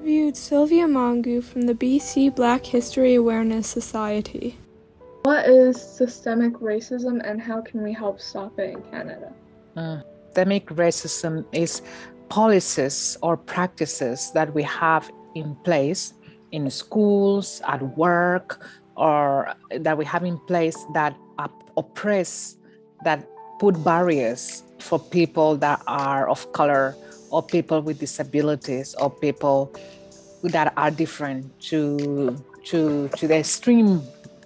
Interviewed Sylvia Mongu from the BC Black History Awareness Society. What is systemic racism and how can we help stop it in Canada? Systemic racism is policies or practices that we have in place in schools, at work, or that we have in place that oppress, that put barriers for people that are of color or people with disabilities or people that are different to the extreme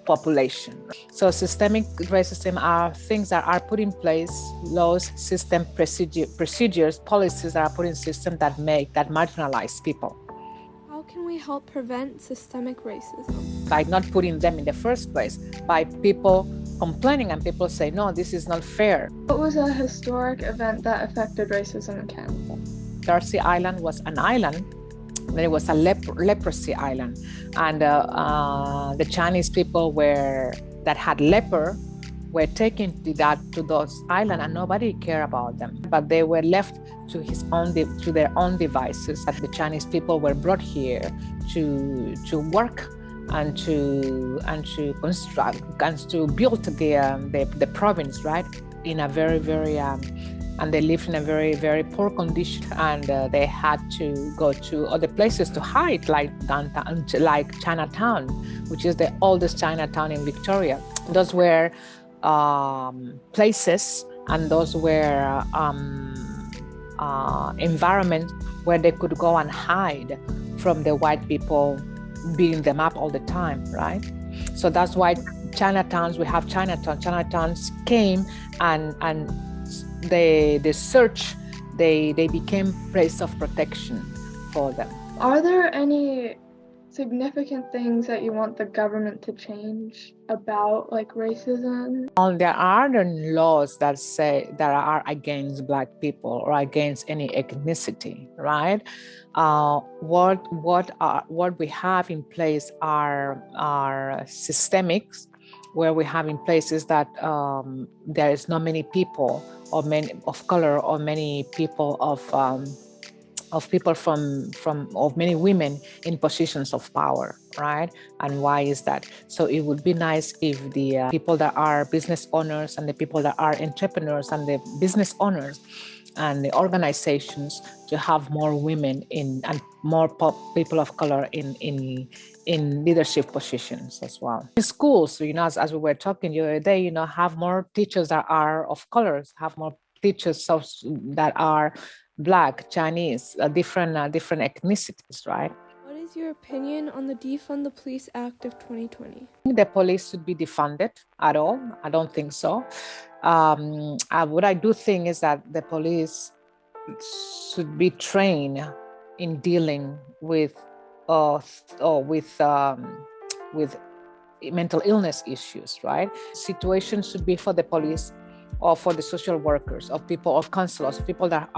population. So systemic racism are things that are put in place, laws, system, procedures, policies that are put in system that marginalize people. How can we help prevent systemic racism? By not putting them in the first place, by people complaining and people say, no, this is not fair. What was a historic event that affected racism in Canada? Darcy Island was an island. It was a leprosy island, and the Chinese people that had leper were taken to those islands, and nobody cared about them. But they were left to their own devices. That the Chinese people were brought here to work and to construct and to build the province, right, in a very and they lived in a very poor condition, and they had to go to other places to hide, like downtown, like Chinatown, which is the oldest Chinatown in Victoria. Those were places, and those were environments where they could go and hide from the white people beating them up all the time, right? So that's why Chinatowns, we have Chinatowns came and they became place of protection for them. Are there any significant things that you want the government to change about like racism? There are laws that are against Black people or against any ethnicity, right? What we have in place are systemics, where we have in places that there is not many people or many of color or many people of many women in positions of power, right? And why is that? So it would be nice if the people that are business owners and the people that are entrepreneurs and the business owners and the organizations to have more women and more people of color in leadership positions as well. In schools, as we were talking the other day, have more teachers that are of colors, have more teachers that are Black, Chinese, different ethnicities, right? What is your opinion on the Defund the Police Act of 2020? I think the police should be defunded at all. I don't think so. What I do think is that the police should be trained in dealing with mental illness issues, right? Situations should be for the police or for the social workers or people or counselors, people that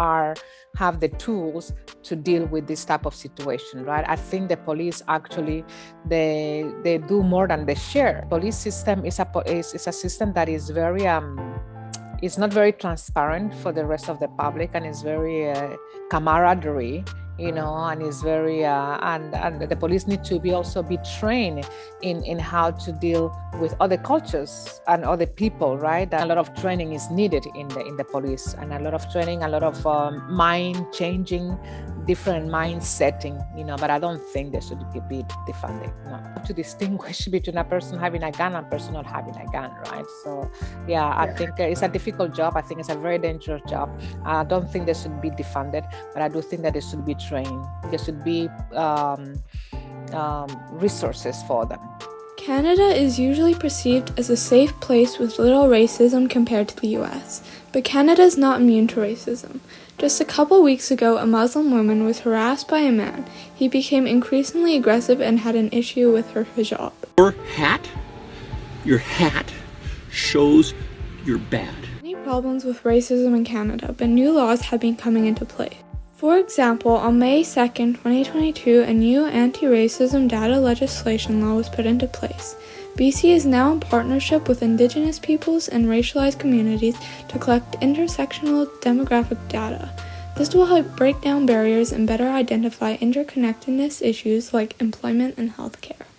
have the tools to deal with this type of situation, right? I think the police actually, they do more than they share. Police system is a system that is very, it's not very transparent for the rest of the public, and it's very camaraderie, and it's very and the police need to be trained in how to deal with other cultures and other people, right? A lot of training is needed in the police, and a lot of training, a lot of mind changing, different mind setting, but I don't think they should be defunded. No. To distinguish between a person having a gun and a person not having a gun, right? So I think it's a difficult job. I think it's a very dangerous job. I don't think they should be defunded, but I do think that they should be trained. There should be resources for them. Canada is usually perceived as a safe place with little racism compared to the US, but Canada is not immune to racism. Just a couple weeks ago, a Muslim woman was harassed by a man. He became increasingly aggressive and had an issue with her hijab. Your hat shows you're bad. Many problems with racism in Canada, but new laws have been coming into play. For example, on May 2nd, 2022, a new anti-racism data legislation law was put into place. BC is now in partnership with Indigenous peoples and racialized communities to collect intersectional demographic data. This will help break down barriers and better identify interconnectedness issues like employment and healthcare.